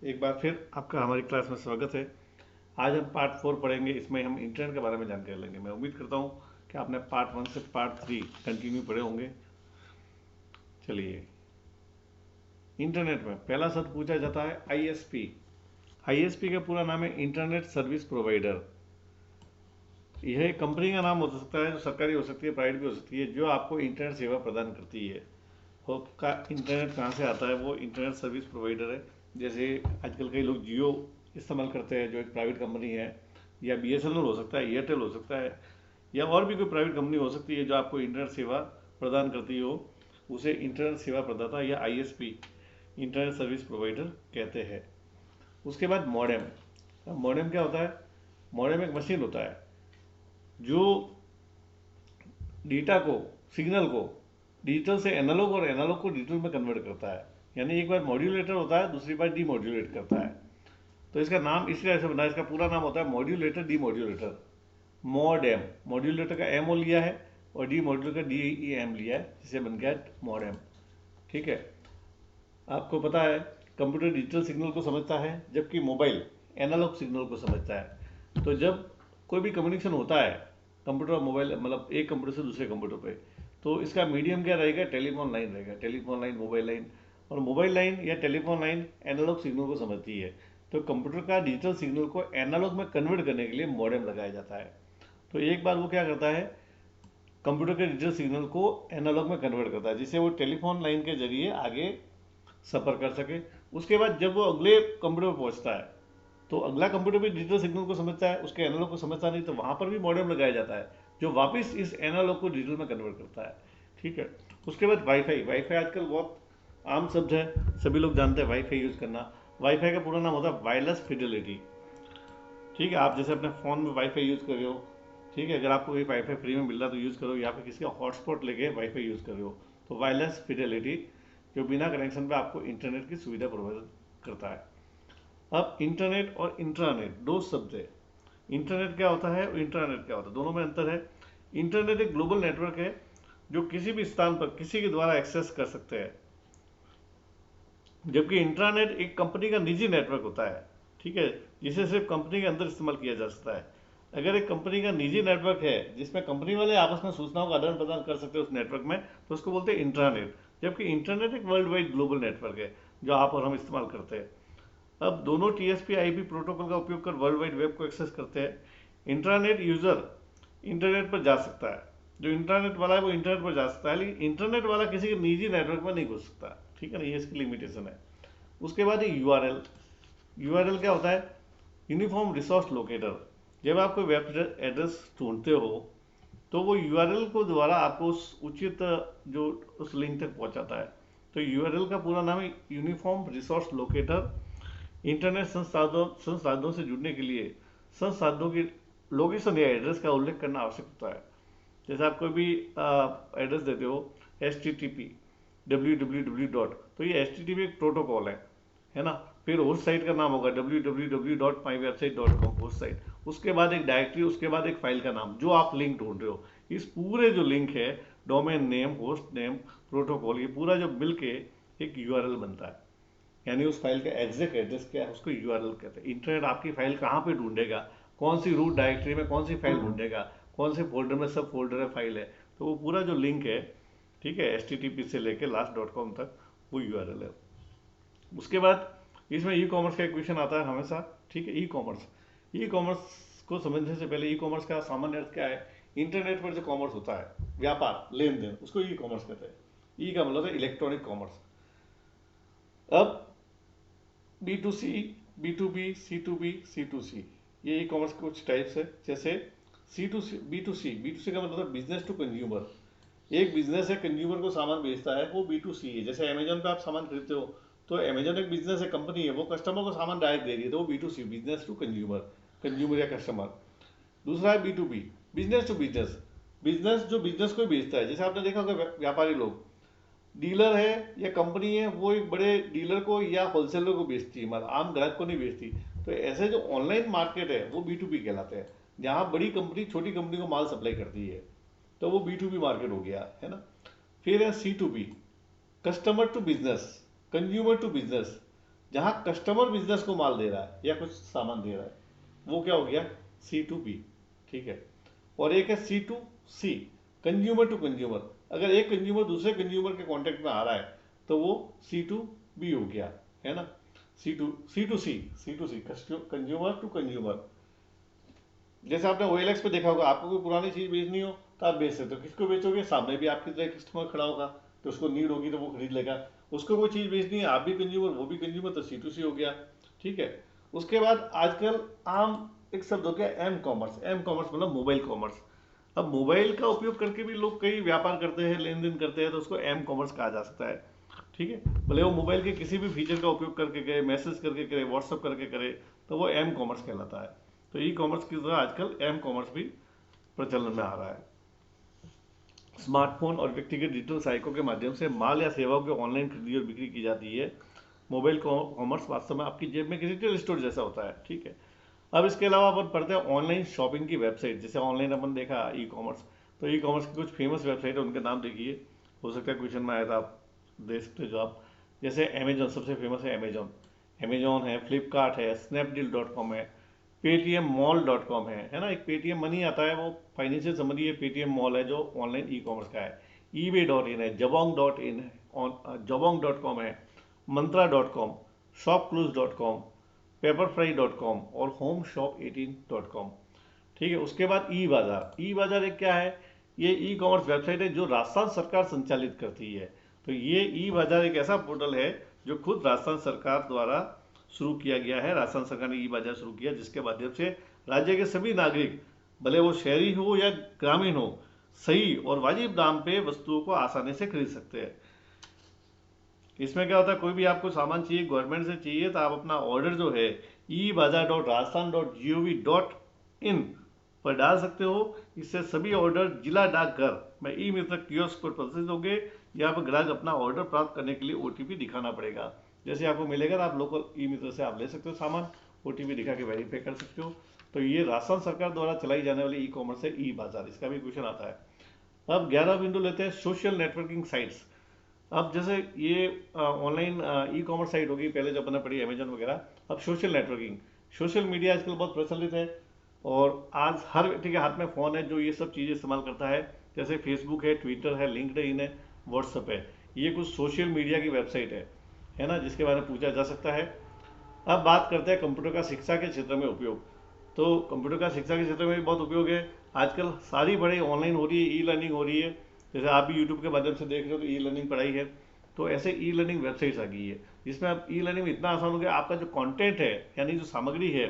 एक बार फिर आपका हमारी क्लास में स्वागत है। आज हम पार्ट 4 पढ़ेंगे। इसमें हम इंटरनेट के बारे में जानकारी लेंगे। मैं उम्मीद करता हूँ कि आपने पार्ट 1 से पार्ट 3 कंटिन्यू पढ़े होंगे। चलिए, इंटरनेट में पहला शब्द पूछा जाता है आईएसपी। आईएसपी का पूरा नाम है इंटरनेट सर्विस प्रोवाइडर। यह एक कंपनी का नाम हो सकता है, जो सरकारी हो सकती है, प्राइवेट भी हो सकती है, जो आपको इंटरनेट सेवा प्रदान करती है। का इंटरनेट कहाँ से आता है? वो इंटरनेट सर्विस प्रोवाइडर है। जैसे आजकल कई लोग जियो इस्तेमाल करते हैं, जो एक प्राइवेट कंपनी है, या बीएसएनएल हो सकता है, एयरटेल हो सकता है, या और भी कोई प्राइवेट कंपनी हो सकती है जो आपको इंटरनेट सेवा प्रदान करती हो। उसे इंटरनेट सेवा प्रदाता या आईएसपी, इंटरनेट सर्विस प्रोवाइडर कहते हैं। उसके बाद मॉडेम। मॉडेम क्या होता है? मॉडेम एक मशीन होता है जो डेटा को, सिग्नल को डिजिटल से एनालॉग और एनालॉग को डिजिटल में कन्वर्ट करता है। यानी एक बार मॉड्यूलेटर होता है, दूसरी बार डीमॉड्यूलेट करता है। तो इसका नाम इसलिए ऐसे बना है, इसका पूरा नाम होता है मॉड्यूलेटर डीमॉड्यूलेटर। मॉडेम, मॉड्यूलेटर का एम ओ लिया है और डी मॉड्यूलेटर का डी ई एम लिया है, जिसे बन गया मॉडेम। ठीक है। आपको पता है कंप्यूटर डिजिटल सिग्नल को समझता है, जबकि मोबाइल एनालॉग सिग्नल को समझता है। तो जब कोई भी कम्युनिकेशन होता है कंप्यूटर और मोबाइल, मतलब एक कंप्यूटर से दूसरे कंप्यूटर पे, तो इसका मीडियम क्या रहेगा? टेलीफोन लाइन रहेगा। Telephone line, mobile line. और मोबाइल लाइन या टेलीफोन लाइन एनालॉग सिग्नल को समझती है। तो कंप्यूटर का डिजिटल सिग्नल को एनालॉग में कन्वर्ट करने के लिए मॉडेम लगाया जाता है। तो एक बार वो क्या करता है, कंप्यूटर के डिजिटल सिग्नल को एनालॉग में कन्वर्ट करता है, जिससे वो टेलीफोन लाइन के जरिए आगे सफ़र कर सके। उसके बाद जब वो अगले कंप्यूटर पर पहुंचता है, तो अगला कंप्यूटर भी डिजिटल सिग्नल को समझता है, उसके एनालॉग को समझता नहीं, तो वहां पर भी मॉडेम लगाया जाता है, जो वापस इस एनालॉग को डिजिटल में कन्वर्ट करता है। ठीक है। उसके बाद वाईफाई। वाईफाई आजकल बहुत आम शब्द है, सभी लोग जानते हैं वाईफाई यूज़ करना। वाईफाई का पूरा नाम होता है वायरलेस फिडेलिटी। ठीक है। आप जैसे अपने फ़ोन में वाईफाई यूज़ कर रहे हो, ठीक है, अगर आपको कोई वाईफाई फ्री में मिल रहा है तो यूज़ करो, या फिर किसी का हॉटस्पॉट लेके वाईफाई यूज़ कर रहे हो, तो वायरलेस फिडेलिटी, जो बिना कनेक्शन पे आपको इंटरनेट की सुविधा प्रोवाइड करता है। अब इंटरनेट और इंट्रानेट दो शब्द है। इंटरनेट क्या होता है और इंट्रानेट क्या होता है, दोनों में अंतर है। इंटरनेट एक ग्लोबल नेटवर्क है जो किसी भी स्थान पर किसी के द्वारा एक्सेस कर सकते हैं, जबकि इंट्रानेट एक कंपनी का निजी नेटवर्क होता है। ठीक है। जिसे सिर्फ कंपनी के अंदर इस्तेमाल किया जा सकता है। अगर एक कंपनी का निजी नेटवर्क है जिसमें कंपनी वाले आपस में सूचनाओं का आदान प्रदान कर सकते हैं उस नेटवर्क में, तो उसको बोलते हैं इंट्रानेट। जबकि इंटरनेट एक वर्ल्ड वाइड ग्लोबल नेटवर्क है जो आप और हम इस्तेमाल करते हैं। अब दोनों टीएसपी आईपी प्रोटोकॉल का उपयोग कर वर्ल्ड वाइड वेब को एक्सेस करते हैं। इंटरनेट यूजर इंटरनेट पर जा सकता है, जो इंटरनेट वाला है वो इंटरनेट पर जा सकता है, लेकिन इंटरनेट वाला किसी के निजी नेटवर्क में नहीं घुस सकता। ठीक है ना, ये इसकी लिमिटेशन है। उसके बाद यूआरएल। यूआरएल क्या होता है? Uniform resource locator. जब आप कोई वेब एड्रेस ढूंढते हो, तो वो यूआरएल को द्वारा आपको उस उचित, जो उस लिंक तक पहुंचाता है। तो यूआरएल का पूरा नाम है यूनिफॉर्म रिसोर्स लोकेटर। इंटरनेट संसाधनों से जुड़ने के लिए संसाधनों की लोकेशन या एड्रेस का उल्लेख करना आवश्यक होता है। जैसे आप कोई भी एड्रेस देते हो, H T T P www. तो ये एच टी टी पी एक प्रोटोकॉल है ना। फिर होस्ट साइट का नाम होगा www.mywebsite.com, होस्ट साइट। उसके बाद एक डायरेक्टरी, उसके बाद एक फाइल का नाम, जो आप लिंक ढूंढ रहे हो। इस पूरे जो लिंक है, domain name, host name, protocol, ये पूरा जो मिल के एक यूआरएल बनता है। यानी उस फाइल का एग्जैक्ट एड्रेस क्या है, उसको यूआरएल कहते हैं। इंटरनेट आपकी फाइल कहाँ पे ढूंढेगा, कौन सी रूट डायरेक्टरी में कौन सी फाइल ढूंढेगा, कौन से फोल्डर में सब फोल्डर है फाइल है, तो वो पूरा जो लिंक है, ठीक है, एच से लेके लास्ट डॉट कॉम तक, वो यूआरएल है। उसके बाद इसमें ई कॉमर्स का एक क्वेश्चन आता है हमेशा। ठीक है। E commerce. ई कॉमर्स को समझने से पहले, ई कॉमर्स का सामान्य अर्थ क्या है? इंटरनेट पर जो कॉमर्स होता है, व्यापार लेन देन, उसको ई कॉमर्स कहते हैं। ई का मतलब है इलेक्ट्रॉनिक कॉमर्स। अब B to C, B to B, C to C, ये ई कॉमर्स के कुछ टाइप्स है। जैसे C to C, B to C, B to C का मतलब बिजनेस टू कंज्यूमर। एक बिजनेस है, कंज्यूमर को सामान बेचता है, वो बी टू सी है। जैसे अमेजोन पे आप सामान खरीदते हो, तो अमेजोन एक बिजनेस है, कंपनी है, वो कस्टमर को सामान डायरेक्ट दे रही है, तो वो B to C, business to consumer, consumer या कस्टमर। दूसरा है B to B, business to business. Business जो बिजनेस को ही बेचता है। जैसे आपने देखा होगा व्यापारी लोग, डीलर है या कंपनी है, वो एक बड़े डीलर को या होलसेलर को बेचती है, मतलब आम ग्राहक को नहीं बेचती। तो ऐसे जो ऑनलाइन मार्केट है वो बी टू बी कहलाते हैं, जहाँ बड़ी कंपनी छोटी कंपनी को माल सप्लाई करती है, तो वो बी टू बी मार्केट हो गया, है ना। फिर है C to B, customer to business, consumer to business. जहां कस्टमर बिजनेस को माल दे रहा है या कुछ सामान दे रहा है, वो क्या हो गया, C2B। ठीक है। और एक है C2C, कंज्यूमर टू कंज्यूमर। अगर एक कंज्यूमर दूसरे कंज्यूमर के कांटेक्ट में आ रहा है तो वो C2B हो गया, है ना। C2C consumer to consumer. जैसे आपने OLX पे देखा होगा, आपको कोई पुरानी चीज बेचनी हो तो आप बेच सकते हो। किसको बेचोगे, सामने भी आपकी तरह कस्टमर खड़ा होगा तो उसको नीड होगी तो वो खरीद लेगा। उसको कोई चीज बेचनी है, आप भी कंज्यूमर वो भी कंज्यूमर, तो C2C हो गया। ठीक है। उसके बाद आजकल आम एक शब्द हो गया M कॉमर्स। M कॉमर्स मतलब मोबाइल कॉमर्स। अब मोबाइल का उपयोग करके भी लोग कई व्यापार करते हैं, लेन देन करते हैं, तो उसको M कॉमर्स कहा जा सकता है। ठीक है। भले वो मोबाइल के किसी भी फीचर का उपयोग करके करे, मैसेज करके करे, व्हाट्सअप करके करे, तो वो M कॉमर्स कहलाता है। तो ई कॉमर्स की तरह आजकल M कॉमर्स भी प्रचलन में आ रहा है। स्मार्टफोन और व्यक्तिगत डिजिटल सहायकों के माध्यम से माल या सेवाओं की ऑनलाइन खरीदी और बिक्री की जाती है। मोबाइल कॉमर्स वास्तव में आपकी जेब में एक रिटेल स्टोर जैसा होता है। ठीक है। अब इसके अलावा अपन पढ़ते हैं ऑनलाइन शॉपिंग की वेबसाइट। जैसे ऑनलाइन अपन देखा ई कॉमर्स, तो ई कॉमर्स की कुछ फेमस वेबसाइट है, उनके नाम देखिए, हो सकता है क्वेश्चन में आया था, आप दे सकते हो जवाब। जैसे अमेजोन, सबसे फेमस है अमेजोन। अमेजोन है, फ्लिपकार्ट है, स्नैपडील.com है, पेटीएम मॉल.com है ना। एक पेटीएम मनी आता है, वो फाइनेंशियल समरी है, पेटीएम मॉल है जो ऑनलाइन ई कॉमर्स का है। eBay.in है, जबोंग.in है, जबोंग.com है, मंत्रा.com, शॉपक्लूज.com, पेपरफ्राई.com और homeshop18.com। ठीक है। उसके बाद ई बाजार। ई बाजार एक क्या है, ये ई कॉमर्स वेबसाइट है जो राजस्थान सरकार संचालित करती है। तो ये ई बाजार एक ऐसा पोर्टल है जो खुद राजस्थान सरकार द्वारा शुरू किया गया है। राजस्थान सरकार ने ई बाजार शुरू किया, जिसके माध्यम से राज्य के सभी नागरिक, भले वो शहरी हो या ग्रामीण हो, सही और वाजिब दाम पे वस्तुओं को आसानी से खरीद सकते हैं। इसमें क्या होता है, कोई भी आपको सामान चाहिए, गवर्नमेंट से चाहिए, तो आप अपना ऑर्डर जो है ebazaar.rajasthan.gov.in पर डाल सकते हो। इससे सभी ऑर्डर जिला डाकघर में ई मित्र कियोस्क पर प्रोसेस होंगे। यहाँ पर ग्राहक अपना ऑर्डर प्राप्त करने के लिए OTP दिखाना पड़ेगा। जैसे आपको मिलेगा ना, आप लोकल ई मित्र से आप ले सकते हो सामान, OTP दिखा के वेरीफाई कर सकते हो। तो ये राजस्थान सरकार द्वारा चलाई जाने वाली ई कॉमर्स है ई बाजार। इसका भी क्वेश्चन आता है। अब 11 बिंदु लेते हैं सोशल नेटवर्किंग साइट्स। अब जैसे ये ऑनलाइन ई कॉमर्स साइट होगी, पहले जो अपने पढ़ी अमेजन वगैरह, अब सोशल नेटवर्किंग, सोशल मीडिया आजकल बहुत प्रचलित है और आज हर व्यक्ति के हाथ में फ़ोन है जो ये सब चीज़ें इस्तेमाल करता है। जैसे फेसबुक है, ट्विटर है, लिंक्डइन है, व्हाट्सअप है। ये कुछ सोशल मीडिया की वेबसाइट है ना, जिसके बारे में पूछा जा सकता है। अब बात करते हैं कंप्यूटर का शिक्षा के क्षेत्र में उपयोग। तो कंप्यूटर का शिक्षा के क्षेत्र में भी बहुत उपयोग है। आजकल सारी पढ़ाई ऑनलाइन हो रही है, ई लर्निंग हो रही है। जैसे आप भी यूट्यूब के माध्यम से देख रहे हो तो ई लर्निंग पढ़ाई है। तो ऐसे ई लर्निंग वेबसाइट्स आ गई है, जिसमें आप ई लर्निंग में इतना आसान हो गया, आपका जो कंटेंट है यानी जो सामग्री है,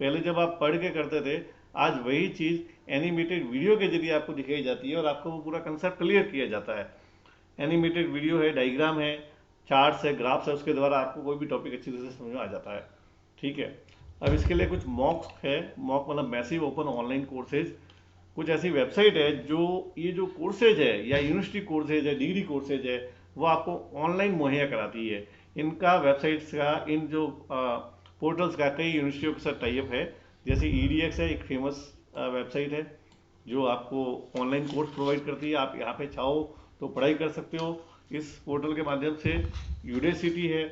पहले जब आप पढ़ के करते थे, आज वही चीज़ एनिमेटेड वीडियो के जरिए आपको दिखाई जाती है और आपको वो पूरा कंसेप्ट क्लियर किया जाता है। एनिमेटेड वीडियो है, डायग्राम है, चार्ट्स है, ग्राफ्स है, उसके द्वारा आपको कोई भी टॉपिक अच्छी तरह से समझ में आ जाता है। ठीक है। अब इसके लिए कुछ मॉक्स है, मॉक मतलब मैसिव ओपन ऑनलाइन कोर्सेज। कुछ ऐसी वेबसाइट है जो ये जो कोर्सेज है या यूनिवर्सिटी कोर्सेज है, डिग्री कोर्सेज है, वो आपको ऑनलाइन मुहैया कराती है। इनका वेबसाइट्स का, इन जो पोर्टल्स का कई यूनिवर्सिटियों के साथ टाइप है। जैसे EDX है, एक फेमस वेबसाइट है जो आपको ऑनलाइन कोर्स प्रोवाइड करती है। आप यहाँ पे चाहो तो पढ़ाई कर सकते हो इस पोर्टल के माध्यम से। यूडेसिटी है,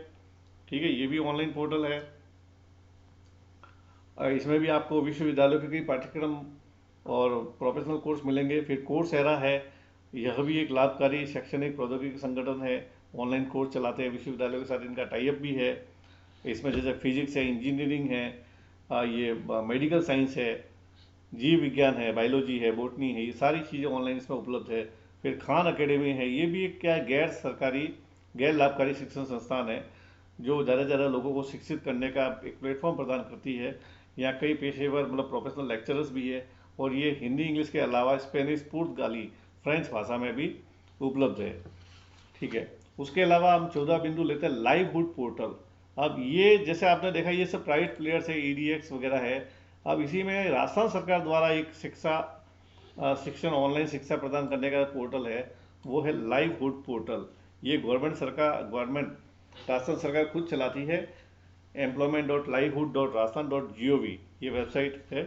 ठीक है, ये भी ऑनलाइन पोर्टल है। इसमें भी आपको विश्वविद्यालयों के कई पाठ्यक्रम और प्रोफेशनल कोर्स मिलेंगे। फिर कोर्सेरा है, यह भी एक लाभकारी शैक्षणिक प्रौद्योगिकी संगठन है, ऑनलाइन कोर्स चलाते हैं विश्वविद्यालयों के साथ, इनका टाइप भी है। इसमें जैसे फिजिक्स है, इंजीनियरिंग है, ये मेडिकल साइंस है, जीव विज्ञान है, बायोलॉजी है, बोटनी है, ये सारी चीज़ें ऑनलाइन इसमें उपलब्ध है। फिर खान अकेडमी है, ये भी एक क्या गैर सरकारी गैर लाभकारी शिक्षण संस्थान है जो ज़्यादा से ज़्यादा लोगों को शिक्षित करने का एक प्लेटफॉर्म प्रदान करती है। यहाँ कई पेशेवर मतलब प्रोफेशनल लेक्चरर्स भी है और ये हिंदी इंग्लिश के अलावा स्पेनिश, पुर्तगाली, फ्रेंच भाषा में भी उपलब्ध है। ठीक है। उसके अलावा हम 14 बिंदु लेते हैं लाइवहुड पोर्टल। अब ये जैसे आपने देखा, ये सब प्राइवेट प्लेयर्स है, EDX वगैरह है। अब इसी में राजस्थान सरकार द्वारा एक शिक्षण ऑनलाइन शिक्षा प्रदान करने का पोर्टल है, वो है लाइवहुड पोर्टल। ये गवर्नमेंट राजस्थान सरकार खुद चलाती है। employment.livelihood.rajasthan.gov ये वेबसाइट है।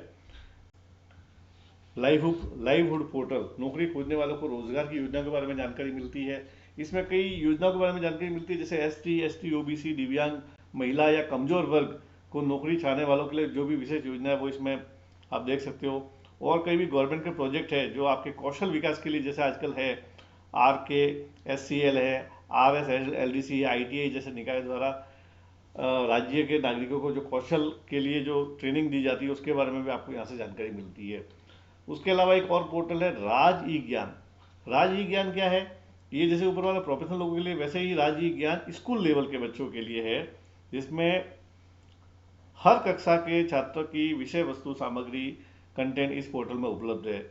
लाइवहुड पोर्टल नौकरी खोजने वालों को रोजगार की योजना के बारे में जानकारी मिलती है। इसमें कई योजनाओं के बारे में जानकारी मिलती है, जैसे ST, ST, OBC, दिव्यांग, महिला या कमजोर वर्ग को नौकरी चाहने वालों के लिए जो भी विशेष योजना है वो इसमें आप देख सकते हो। और कई भी गवर्नमेंट के प्रोजेक्ट है जो आपके कौशल विकास के लिए, जैसे आजकल है RKSCL है, RSLDC, ITI जैसे निकाय द्वारा राज्य के नागरिकों को जो कौशल के लिए जो ट्रेनिंग दी जाती है उसके बारे में भी आपको यहाँ से जानकारी मिलती है। उसके अलावा एक और पोर्टल है राज ई ज्ञान। राज ई ज्ञान क्या है? ये जैसे ऊपर वाला प्रोफेशनल लोगों के लिए, वैसे ही राज ई ज्ञान स्कूल लेवल के बच्चों के लिए है, जिसमें हर कक्षा के छात्रों की विषय वस्तु सामग्री कंटेंट इस पोर्टल में उपलब्ध है।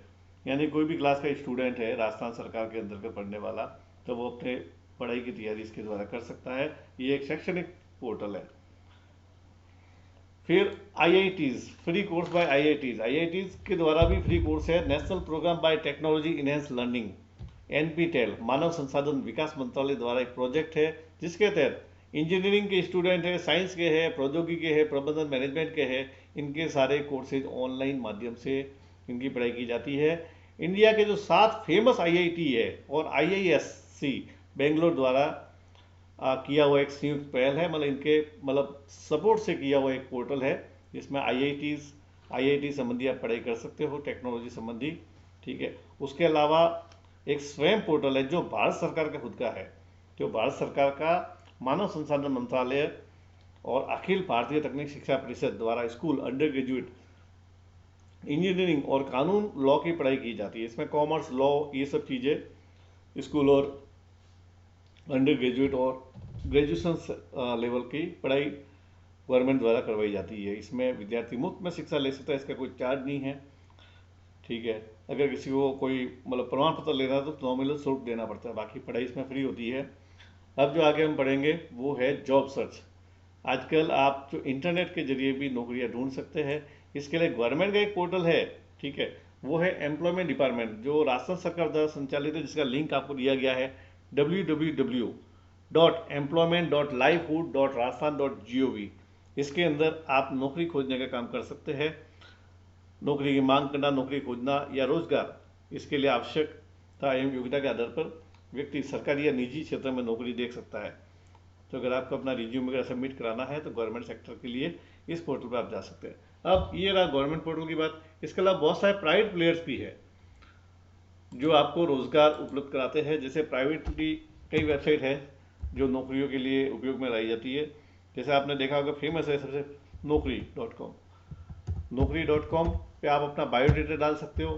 यानी कोई भी क्लास का स्टूडेंट है राजस्थान सरकार के अंतर्गत पढ़ने वाला, तो वो अपने पढ़ाई की तैयारी इसके द्वारा कर सकता है। ये एक शैक्षणिक पोर्टल है। फिर IITs, free course by IITs के द्वारा भी फ्री कोर्स है। National programme by technology enhanced learning, NPTEL, मानव संसाधन विकास मंत्रालय द्वारा एक प्रोजेक्ट है जिसके तहत इंजीनियरिंग के स्टूडेंट है, साइंस के हैं, प्रौद्योगिकी के हैं, प्रबंधन मैनेजमेंट के हैं, इनके सारे कोर्सेज ऑनलाइन माध्यम से इनकी पढ़ाई की जाती है। इंडिया के जो 7 फेमस IIT है और IISc बेंगलोर द्वारा किया हुआ एक संयुक्त पहल है, मतलब इनके सपोर्ट से किया हुआ एक पोर्टल है जिसमें IIT संबंधी आप पढ़ाई कर सकते हो, टेक्नोलॉजी संबंधी। ठीक है। उसके अलावा एक स्वयं पोर्टल है जो भारत सरकार का खुद का है, जो भारत सरकार का मानव संसाधन मंत्रालय और अखिल भारतीय तकनीक शिक्षा परिषद द्वारा स्कूल, अंडर ग्रेजुएट, इंजीनियरिंग और कानून, लॉ की पढ़ाई की जाती है। इसमें कॉमर्स, लॉ, ये सब चीज़ें स्कूल और अंडर ग्रेजुएट और ग्रेजुएशन लेवल की पढ़ाई गवर्नमेंट द्वारा करवाई जाती है। इसमें विद्यार्थी मुफ्त में शिक्षा ले सकता है, इसका कोई चार्ज नहीं है। ठीक है। अगर किसी को कोई प्रमाण पत्र लेना है तो नॉमिनल शुल्क देना पड़ता है, बाकी पढ़ाई इसमें फ्री होती है। अब जो आगे हम पढ़ेंगे वो है जॉब सर्च। आजकल आप जो इंटरनेट के जरिए भी नौकरियां ढूंढ सकते हैं, इसके लिए गवर्नमेंट का एक पोर्टल है। ठीक है। वो है एम्प्लॉयमेंट डिपार्टमेंट, जो राजस्थान सरकार द्वारा संचालित है, जिसका लिंक आपको दिया गया है www.employment.livelihood.rajasthan.gov। इसके अंदर आप नौकरी खोजने का काम कर सकते हैं। नौकरी की मांग करना, नौकरी खोजना या रोजगार, इसके लिए आवश्यकता एवं योग्यता के आधार पर व्यक्ति सरकारी या निजी क्षेत्र में नौकरी देख सकता है। तो अगर आपको अपना रिज्यूम वगैरह सबमिट कराना है तो गवर्नमेंट सेक्टर के लिए इस पोर्टल पर आप जा सकते हैं। अब ये रहा गवर्नमेंट पोर्टल की बात। इसके अलावा बहुत सारे प्राइवेट प्लेयर्स भी है जो आपको रोजगार उपलब्ध कराते हैं। जैसे प्राइवेटली कई वेबसाइट है जो नौकरियों के लिए उपयोग में लाई जाती है। जैसे आपने देखा होगा, फेमस है सबसे नौकरी.com। नौकरी.com पे आप अपना बायोडेटा डाल सकते हो,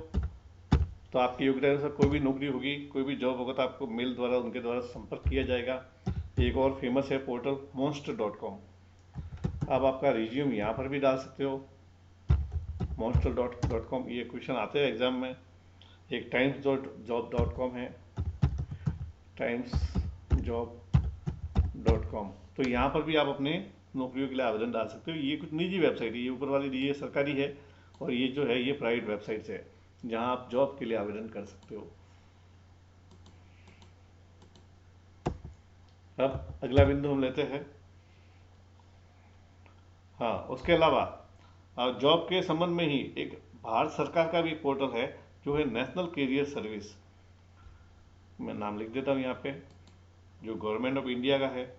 तो आपकी योग्यता के अनुसार कोई भी नौकरी होगी, कोई भी जॉब होगा तो आपको मेल द्वारा उनके द्वारा संपर्क किया जाएगा। एक और फेमस है पोर्टल monster.com। आप आपका रिज्यूम यहाँ पर भी डाल सकते हो, monster.com। ये क्वेश्चन आते हैं एग्जाम में। एक timesjob.com है, timesjob.com। तो यहाँ पर भी आप अपने नौकरियों के लिए आवेदन डाल सकते हो। ये कुछ निजी वेबसाइट है, ये ऊपर वाली ये सरकारी है और ये जो है ये प्राइवेट वेबसाइट्स है जहाँ आप जॉब के लिए आवेदन कर सकते हो। अब अगला बिंदु हम लेते हैं। हाँ, उसके अलावा जॉब के संबंध में ही एक भारत सरकार का भी पोर्टल है जो है नेशनल कैरियर सर्विस। मैं नाम लिख देता हूँ यहाँ पे, जो गवर्नमेंट ऑफ इंडिया का है।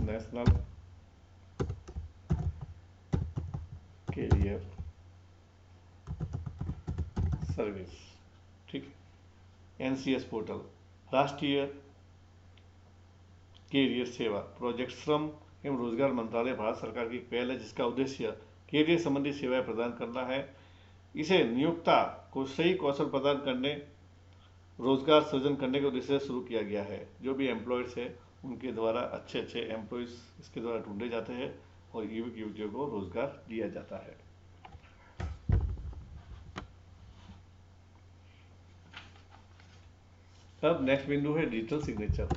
नेशनल कैरियर सर्विस, ठीक। NCS पोर्टल, राष्ट्रीय कैरियर सेवा प्रोजेक्ट, श्रम एवं रोजगार मंत्रालय भारत सरकार की पहल है जिसका उद्देश्य कैरियर संबंधी सेवाएं प्रदान करना है। इसे नियोक्ता को सही कौशल प्रदान करने, रोजगार सृजन करने के उद्देश्य से शुरू किया गया है। जो भी एम्प्लॉयर्स है उनके द्वारा अच्छे अच्छे एम्प्लॉयज़ इसके द्वारा ढूंढे जाते हैं और युवक युवतियों को रोजगार दिया जाता है। अब नेक्स्ट बिंदु है डिजिटल सिग्नेचर।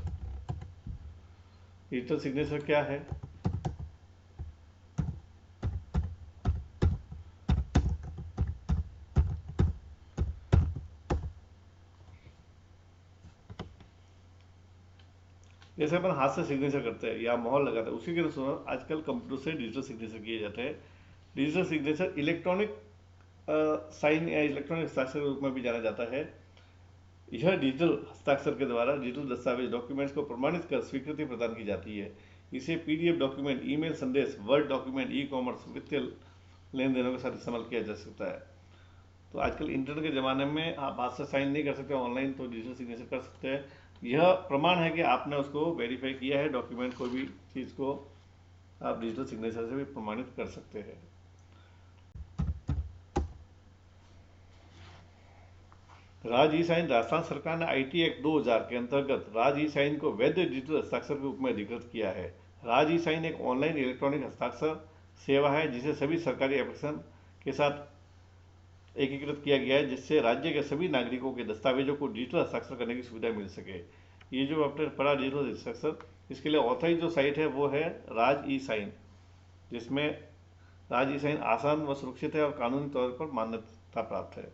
डिजिटल सिग्नेचर क्या है? जैसे अपन हाथ से सिग्नेचर करते हैं या मोहर लगाते हैं, उसी के अनुसार आजकल कंप्यूटर से डिजिटल सिग्नेचर किए जाते हैं। डिजिटल सिग्नेचर इलेक्ट्रॉनिक साइन या इलेक्ट्रॉनिक हस्ताक्षर के रूप में भी जाना जाता है। यह डिजिटल हस्ताक्षर के द्वारा डिजिटल दस्तावेज डॉक्यूमेंट्स को प्रमाणित कर स्वीकृति प्रदान की जाती है। इसे पीडीएफ डॉक्यूमेंट, ईमेल संदेश, वर्ड डॉक्यूमेंट, ई कॉमर्स, वित्तीय लेन देनों के साथ इस्तेमाल किया जा सकता है। तो आजकल इंटरनेट के ज़माने में आप हाथ से साइन नहीं कर सकते ऑनलाइन, तो डिजिटल सिग्नेचर कर सकते हैं। यह प्रमाण है कि आपने उसको वेरीफाई किया है, डॉक्यूमेंट कोई भी चीज़ को आप डिजिटल सिग्नेचर से भी प्रमाणित कर सकते हैं। राज ई साइन, राजस्थान सरकार ने आईटी एक्ट 2000 के अंतर्गत राज ई साइन को वैध डिजिटल हस्ताक्षर के रूप में अधिकृत किया है। राज ई साइन एक ऑनलाइन इलेक्ट्रॉनिक हस्ताक्षर सेवा है जिसे सभी सरकारी एप्लीकेशन के साथ एकीकृत किया गया है, जिससे राज्य के सभी नागरिकों के दस्तावेजों को डिजिटल हस्ताक्षर करने की सुविधा मिल सके। ये जो आपने पढ़ा डिजिटल हस्ताक्षर, इसके लिए ऑथराइज जो साइट है वो है राज ई साइन, जिसमें राज ई साइन आसान व सुरक्षित है और कानूनी तौर पर मान्यता प्राप्त है।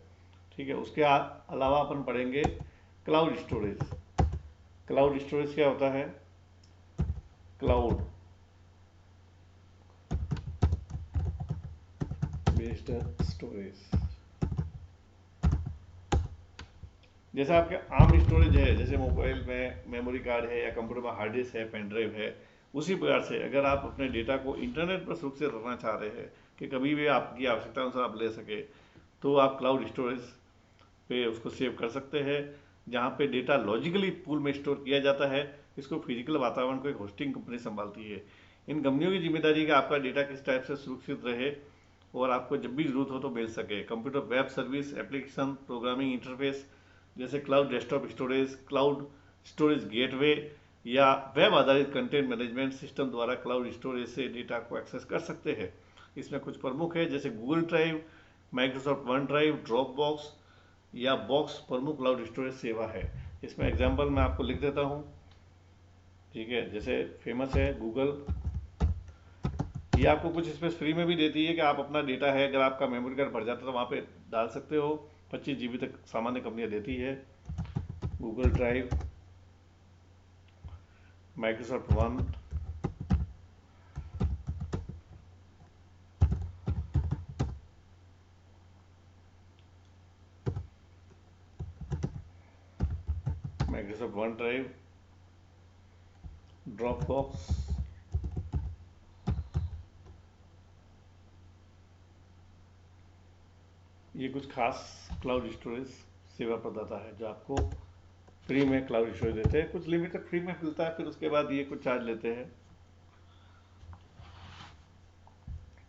ठीक है, उसके अलावा अपन पढ़ेंगे क्लाउड स्टोरेज। क्लाउड स्टोरेज क्या होता है? क्लाउड बेस्ड स्टोरेज, जैसे आपके आम स्टोरेज है, जैसे मोबाइल में मेमोरी कार्ड है या कंप्यूटर में हार्ड डिस्क है, पेन ड्राइव है, उसी प्रकार से अगर आप अपने डेटा को इंटरनेट पर सुरक्षित रखना चाह रहे हैं कि कभी भी आपकी आवश्यकता अनुसार आप ले सके, तो आप क्लाउड स्टोरेज पे उसको सेव कर सकते हैं, जहाँ पे डेटा लॉजिकली पूल में स्टोर किया जाता है। इसको फिजिकल वातावरण को एक होस्टिंग कंपनी संभालती है। इन कंपनियों की जिम्मेदारी है कि आपका डेटा किस टाइप से सुरक्षित रहे और आपको जब भी जरूरत हो तो मिल सके। Computer web service, application, programming interface जैसे cloud desktop storage, cloud storage gateway या वेब आधारित कंटेंट मैनेजमेंट सिस्टम द्वारा क्लाउड स्टोरेज से डेटा को एक्सेस कर सकते हैं। इसमें कुछ प्रमुख है, जैसे Google Drive, Microsoft OneDrive, Dropbox या बॉक्स प्रमुख क्लाउड स्टोरेज सेवा है। इसमें एग्जांपल मैं आपको लिख देता हूँ। ठीक है, जैसे फेमस है गूगल, ये आपको कुछ स्पेस फ्री में भी देती है कि आप अपना डेटा है, अगर आपका मेमोरी कार्ड भर जाता है तो वहाँ पे डाल सकते हो। 25 GB तक सामान्य कंपनियाँ देती है। Google Drive, Microsoft one, Microsoft OneDrive, drop box, ये कुछ खास क्लाउड स्टोरेज सेवा प्रदाता है जो आपको फ्री में क्लाउड स्टोरेज देते हैं। कुछ लिमिटेड फ्री में मिलता है, फिर उसके बाद ये कुछ चार्ज लेते हैं।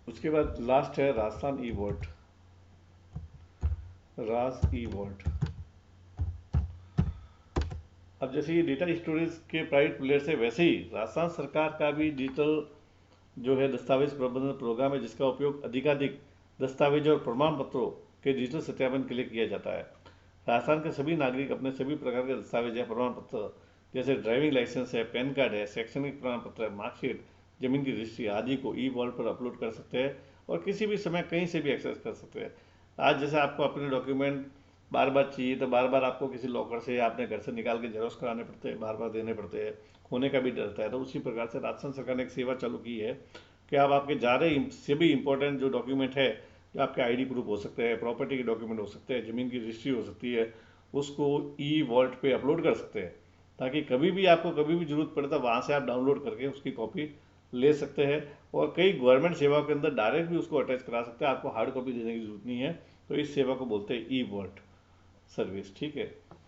उसके बाद लास्ट है राजस्थान ई वॉल्ट, राज ई वॉल्ट। अब जैसे ये डेटा स्टोरेज के प्राइवेट प्लेयर्स है, वैसे ही राजस्थान सरकार का भी डिजिटल जो है दस्तावेज प्रबंधन प्रोग्राम है, जिसका उपयोग अधिकाधिक दस्तावेज और प्रमाण पत्रों के डिजिटल सत्यापन के लिए किया जाता है। राजस्थान के सभी नागरिक अपने सभी प्रकार के दस्तावेज या प्रमाण पत्र जैसे ड्राइविंग लाइसेंस है, पैन कार्ड है, शैक्षणिक प्रमाण पत्र है, मार्कशीट, जमीन की रजिस्ट्री आदि को ई वॉल्ट पर अपलोड कर सकते हैं और किसी भी समय कहीं से भी एक्सेस कर सकते हैं। आज जैसे आपको अपने डॉक्यूमेंट बार बार चाहिए तो बार बार आपको किसी लॉकर से या अपने घर से निकाल के जेरोक्स कराने पड़ते हैं, बार बार देने पड़ते हैं, खोने का भी डर रहता है। तो उसी प्रकार से राजस्थान सरकार ने एक सेवा चालू की है कि आप आपके ज़्यादा सभी इंपॉर्टेंट जो डॉक्यूमेंट है, जो आपके आईडी प्रूफ हो सकते हैं, प्रॉपर्टी के डॉक्यूमेंट हो सकते हैं, ज़मीन की रजिस्ट्री हो सकती है, उसको ई वॉल्ट पे अपलोड कर सकते हैं, ताकि कभी भी आपको कभी भी जरूरत पड़े तो वहाँ से आप डाउनलोड करके उसकी कॉपी ले सकते हैं। और कई गवर्नमेंट सेवाओं के अंदर डायरेक्ट भी उसको अटैच करा सकते हैं, आपको हार्ड कॉपी देने की जरूरत नहीं है। तो इस सेवा को बोलते हैं ई वॉल्ट सर्विस। ठीक है,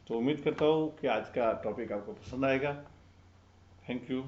तो उम्मीद करता हूँ कि आज का टॉपिक आपको पसंद आएगा। Thank you.